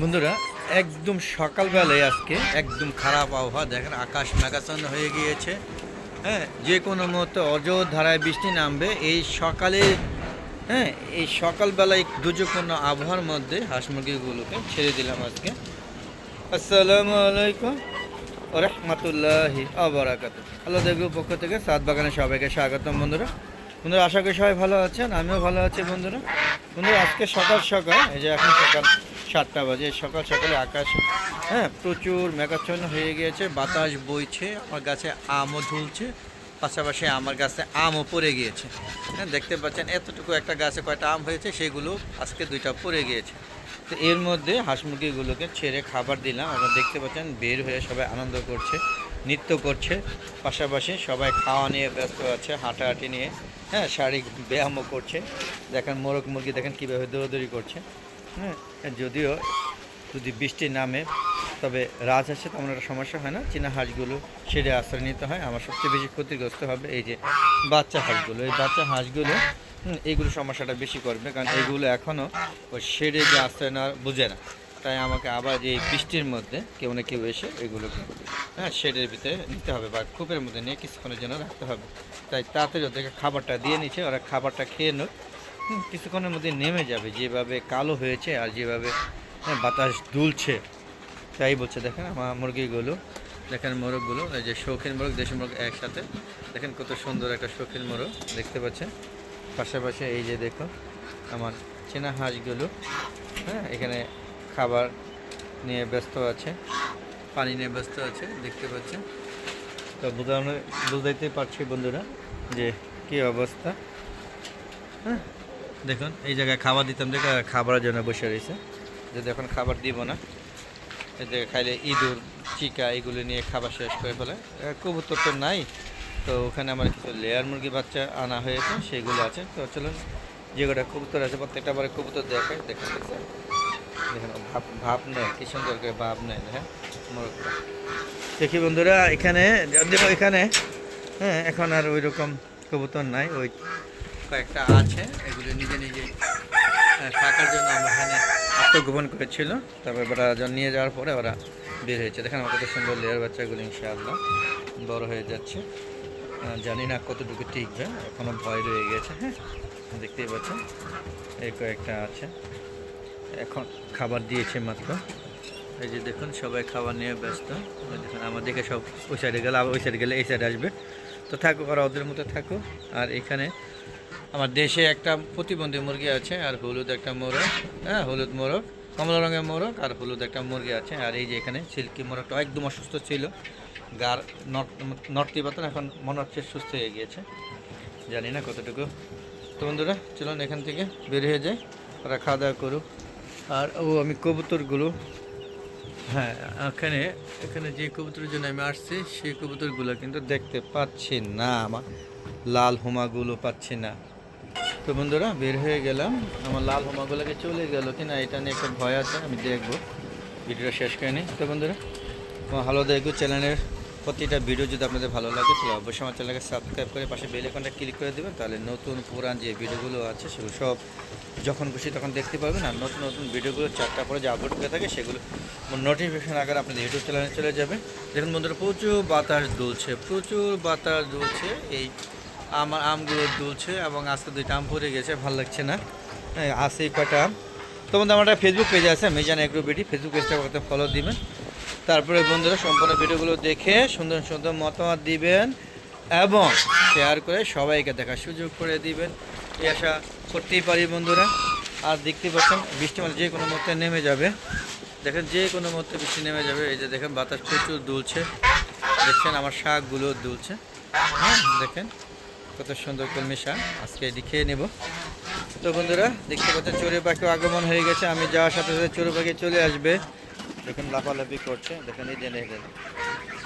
বন্ধুরা একদম সকালবেলায় আজকে একদম খারাপ আবহাওয়া দেখেন, আকাশ মেঘাচ্ছন্ন হয়ে গিয়েছে। হ্যাঁ, যে কোনো মুহূর্তে অজোর ধারায় বৃষ্টি নামবে এই সকালে। হ্যাঁ, এই সকালবেলায় দুর্যোগপূর্ণ আবহাওয়ার মধ্যে হাঁস মুরগিগুলোকে ছেড়ে দিলাম আজকে। আসসালামু আলাইকুম ওয়া রাহমাতুল্লাহি ওয়া বারাকাতুহু। আল্লাহ দেগুর পক্ষ থেকে সাত বাগানে সবাইকে স্বাগতম। বন্ধুরা বন্ধুরা আশা করি সবাই ভালো আছেন, আমিও ভালো আছি। বন্ধুরা বন্ধুরা আজকে সকাল সকাল, এই যে এখন সকাল 7টা বাজে, সকাল সকালে আকাশ প্রচুর মেঘাচ্ছন্ন হয়ে গিয়েছে, বাতাস বইছে, আমার গাছে আমও ঝুলছে, পাশাপাশি আমার গাছে আমও পড়ে গিয়েছে। হ্যাঁ, দেখতে পাচ্ছেন এতটুকু একটা গাছে কয়টা আম হয়েছে, সেগুলো আজকে 2টা পড়ে গিয়েছে। তো এর মধ্যে হাঁস মুরগিগুলোকে ছেড়ে খাবার দিলাম। আপনারা দেখতে পাচ্ছেন বের হয়ে সবাই আনন্দ করছে, নৃত্য করছে, পাশাপাশি সবাই খাওয়া নিয়ে ব্যস্ত আছে, হাঁটাহাঁটি নিয়ে। হ্যাঁ, শারীরিক ব্যায়ামও করছে। দেখেন মোরগ মুরগি দেখেন কীভাবে দৌড়দৌড়ি করছে। হ্যাঁ, যদিও যদি বৃষ্টি নামে তবে রাজহাঁসে তেমন একটা সমস্যা হয় না, চীনা হাঁসগুলো শেডে আশ্রয় নিতে হয়। আমার সবচেয়ে বেশি ক্ষতিগ্রস্ত হবে এই যে বাচ্চা হাঁসগুলো। এই বাচ্চা হাঁসগুলো এইগুলো সমস্যাটা বেশি করবে, কারণ এগুলো এখনও ওই শেডে যে আশ্রয় নেওয়া বোঝে না। তাই আমাকে আবার যে বৃষ্টির মধ্যে কেউ না কেউ এসে এগুলোকে শেডের ভিতরে নিতে হবে বা কূপের মধ্যে নিয়ে কিছুক্ষণের জন্য রাখতে হবে। তাই তাড়াতাড়ি ওদেরকে খাবারটা দিয়ে নিচ্ছে, ওরা খাবারটা খেয়ে নোক, কিছুক্ষণের মধ্যে নেমে যাবে। যেভাবে কালো হয়েছে আর যেভাবে বাতাস দুলছে তাই বলছে। দেখেন আমার মুরগিগুলো, দেখেন মোরগগুলো, এই যে শৌখিন মোরগ দেশি মোরগ একসাথে, দেখেন কত সুন্দর একটা শৌখিন মোরগ দেখতে পাচ্ছেন। পাশাপাশি এই যে দেখো আমার চীনা হাঁসগুলো, হ্যাঁ, এখানে খাবার নিয়ে ব্যস্ত আছে, পানি নিয়ে ব্যস্ত আছে, দেখতে পাচ্ছেন। তো বুঝাইতে পারছি বন্ধুরা যে কী অবস্থা। হ্যাঁ, দেখুন এই জায়গায় খাবার দিতাম, দেখে খাবারের জন্য বসে রয়েছে। যদি এখন খাবার দিব না, এই জায়গায় খাইলে ইঁদুর চিকা এগুলো নিয়ে খাবার শেষ করে ফেলে। কবুতর তো নাই, তো ওখানে আমার কিছু লেয়ার মুরগি বাচ্চা আনা হয়েছে, সেগুলো আছে। তো চলুন যে কটা কবুতর আছে প্রত্যেকটা বারে কবুতর দেখায়, দেখেন দেখেন ভাব নেয়, কি সুন্দর করে ভাব নেয়। হ্যাঁ, মোরগটা দেখি বন্ধুরা এখানে, এখানে হ্যাঁ এখন আর ওই রকম কবুতর নাই, ওই কয়েকটা আছে, এগুলো নিজে নিজে থাকার জন্য আমরা এখানে আত্মগোপন করেছিল। তারপর ওরা নিয়ে যাওয়ার পরে ওরা বের হয়েছে। দেখেন আমার কত সুন্দর লেয়ার বাচ্চাগুলো ইনশাআল্লাহ বড় হয়ে যাচ্ছে। জানি না কতটুকু টিকবে, এখনও ভয় রয়ে গেছে। হ্যাঁ, দেখতেই পাচ্ছেন এই কয়েকটা আছে, এখন খাবার দিয়েছে মাত্র। এই যে দেখুন সবাই খাবার নিয়ে ব্যস্ত। দেখুন আমার দেখে সব ওই সাইডে গেলে, আবার ওই সাইডে গেলে এই সাইডে আসবে। তো থাকুক, ওরা ওদের মতো থাকুক। আর এখানে আমার দেশে একটা প্রতিবন্ধী মুরগি আছে, আর হলুদ একটা মোরগ, হ্যাঁ হলুদ মোরগ, কমলা রঙের মোরগ আর হলুদ একটা মুরগি আছে। আর এই যে এখানে সিল্কি মোরগটা একদম অসুস্থ ছিল, গার নড়তে পারতেন, এখন মনে হচ্ছে সুস্থ হয়ে গিয়েছে, জানি না কতটুকু। তো বন্ধুরা চলুন এখান থেকে বের হয়ে যায়, ওরা খাওয়া দাওয়া করুক। আর আমি কবুতরগুলো, হ্যাঁ এখানে এখানে যে কবুতরের জন্য আমি আসছি সেই কবুতরগুলো কিন্তু দেখতে পাচ্ছি না, আমার লাল হোমাগুলো পাচ্ছি না। তো বন্ধুরা বের হয়ে গেলাম, আমার লাল হোমাগুলোকে চলে গেল কিনা এটা নিয়ে একটা ভয় আছে, আমি দেখবো, ভিডিওটা শেষ করে নিই। তো বন্ধুরা আমার ভালো দেখো, চ্যানেলের প্রতিটা ভিডিও যদি আপনাদের ভালো লাগে তাহলে অবশ্যই আমার চ্যানেলকে সাবস্ক্রাইব করে পাশে বেল আইকনটা ক্লিক করে দেবেন, তাহলে নতুন পুরান যে ভিডিওগুলো আছে সেগুলো সব যখন খুশি তখন দেখতে পাবেন। আর নতুন নতুন ভিডিওগুলো 4টা পরে যে আপলোড হয়ে থাকে সেগুলো নোটিফিকেশন আকারে আপনাদের ইউটিউব চ্যানেলে চলে যাবে। দেখুন বন্ধুরা প্রচুর বাতাস দুলছে, প্রচুর বাতাস দুলছে, এই আমার আমগুলো দুলছে এবং আজকে 2টা আম পড়ে গেছে, ভালো লাগছে না। হ্যাঁ, আছে কয়টা আম। তো বন্ধু আমার একটা ফেসবুক পেজ আছে মিজান এগ্রো বিডি, ফেসবুক পেজটা করতে ফলো দিবেন। তারপরে বন্ধুরা সম্পূর্ণ ভিডিওগুলো দেখে সুন্দর সুন্দর মতামত দিবেন এবং শেয়ার করে সবাইকে দেখার সুযোগ করে দিবেন, এই আশা করতেই পারি বন্ধুরা। আর দেখতে পাচ্ছেন বৃষ্টি মানে যে কোনো মুহূর্তে নেমে যাবে, দেখেন যে কোনো মুহূর্তে বৃষ্টি নেমে যাবে। এই যে দেখেন বাতাস প্রচুর দুলছে, দেখছেন আমার শাকগুলো দুলছে। হ্যাঁ, দেখেন কত সুন্দর কলমি শাক, আজকে এটি খেয়ে নেব। তো বন্ধুরা দেখতে পাচ্ছেন চড়ুই পাখি আগমন হয়ে গেছে, আমি যাওয়ার সাথে সাথে চড়ুই পাখি চলে আসবে। দেখেন লাফালাফি করছে, দেখেন এই জেনে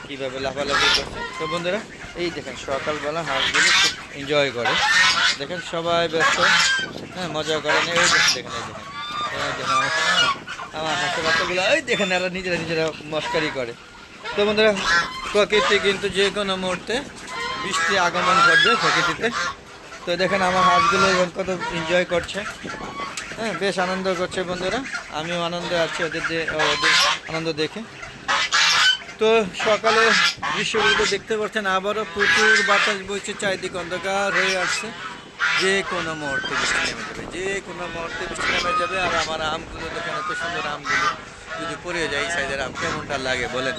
কীভাবে লাফালাফি করছে। তো বন্ধুরা এই দেখেন সকালবেলা হাঁসগুলো খুব এনজয় করে, দেখেন সবাই ব্যস্ত, হ্যাঁ মজা করে না। এই দেখেন দেখেন এই দেখেন এই দেখেন আমার হাঁসের বাচ্চাগুলো, এই দেখেন এরা নিজেরা নিজেরা মস্কারি করে। তো বন্ধুরা প্রকৃতি কিন্তু যে কোনো মুহূর্তে বৃষ্টি আগমন ঘটবে প্রকৃতিতে। তো দেখেন আমার হাঁসগুলো কত এনজয় করছে। হ্যাঁ, বেশ আনন্দ করছে বন্ধুরা, আমিও আনন্দে আছি ওদের ওদের আনন্দ দেখে। তো সকালে দৃশ্যগুলো দেখতে পাচ্ছেন, আবারও প্রচুর বাতাস বইছে, চারিদিকে অন্ধকার হয়ে আসছে। যে কোনো মুহূর্তে বৃষ্টি নেমে যাবে, যে কোনো মুহূর্তে বৃষ্টি নেমে যাবে। আর আমার আমগুলো দেখেন, এত সুন্দর আমগুলো যদি পড়ে যায়, এই সাইজের আম কেমনটা লাগে বলেন।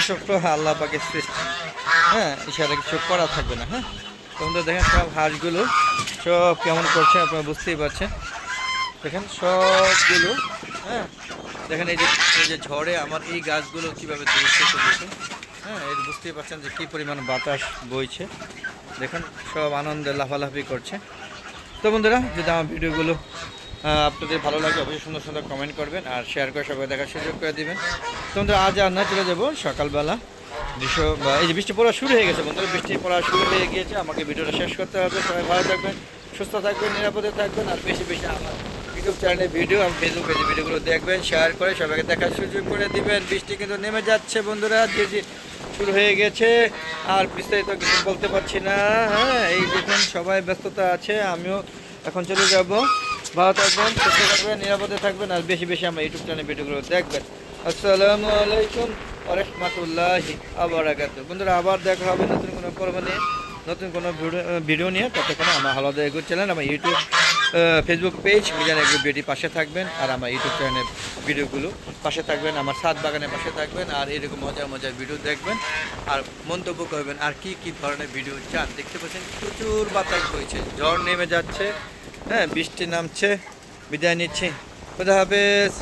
সব তো আল্লাহ পাকের সৃষ্টি, হ্যাঁ, ইশারা কিছু করা থাকবে না। হ্যাঁ, তোমরা দেখেন সব হাঁসগুলো সব কেমন করছে, আপনারা বুঝতেই পারছেন। দেখেন সবগুলো, হ্যাঁ, দেখেন এই যে ঝড়ে আমার এই গাছগুলো কীভাবে দুলছে তো দেখুন। হ্যাঁ, এই বুঝতেই পারছেন যে কী পরিমাণ বাতাস বইছে। দেখেন সব আনন্দে লাফালাফি করছে। তো বন্ধুরা, যদি আমার ভিডিওগুলো আপনাদের ভালো লাগে, অবশ্যই সুন্দর সুন্দর কমেন্ট করবেন আর শেয়ার করে সবাই দেখার সুযোগ করে দেবেন। তো বন্ধুরা, আজ আর না, চলে যাবো সকালবেলা দৃশ্য। এই যে বৃষ্টি পড়া শুরু হয়ে গেছে বন্ধুরা, বৃষ্টি পড়া শুরু হয়ে গিয়েছে, আমাকে ভিডিওটা শেষ করতে হবে। সবাই ভালো থাকবেন, সুস্থ থাকবেন, নিরাপদে থাকবেন। আর বেশি বেশি আমার ইউটিউব চ্যানেলে ভিডিও, আমি ফেসবুক পেজে ভিডিওগুলো দেখবেন, শেয়ার করে সবাইকে দেখার সুযোগ করে দিবেন। বৃষ্টি কিন্তু নেমে যাচ্ছে বন্ধুরা, যে শুরু হয়ে গেছে, আর বিস্তারিত কিছু বলতে পারছি না। হ্যাঁ, এই দেখুন সবাই ব্যস্ততা আছে, আমিও এখন চলে যাব। ভালো থাকবেন, সুস্থ থাকবেন, নিরাপদে থাকবেন, আর বেশি বেশি আমার ইউটিউব চ্যানেলে ভিডিওগুলো দেখবেন। আসসালামু আলাইকুম ওয়া রাহমাতুল্লাহি ওয়া বারাকাতুহু। বন্ধুরা, আবার দেখা হবে নতুন কোনো পর্ব নিয়ে, নতুন কোনো ভিডিও নিয়ে। ততক্ষণে আমার হালাদা এগুলো চ্যানেল, আমার YouTube Facebook page Mizan agro beauty পাশে থাকবেন, আর আমার ইউটিউব চ্যানেলের ভিডিওগুলো পাশে থাকবেন, আমার ছাদ বাগানের পাশে থাকবেন, আর এরকম মজার মজার ভিডিও দেখবেন আর মন্তব্য করবেন আর কি কি ধরনের ভিডিও চান। দেখতে পাচ্ছেন প্রচুর বাতাস বইছে, ঝড় নেমে যাচ্ছে, হ্যাঁ, বৃষ্টি নামছে। বিদায় নিচ্ছি, খোদা হাফেজ।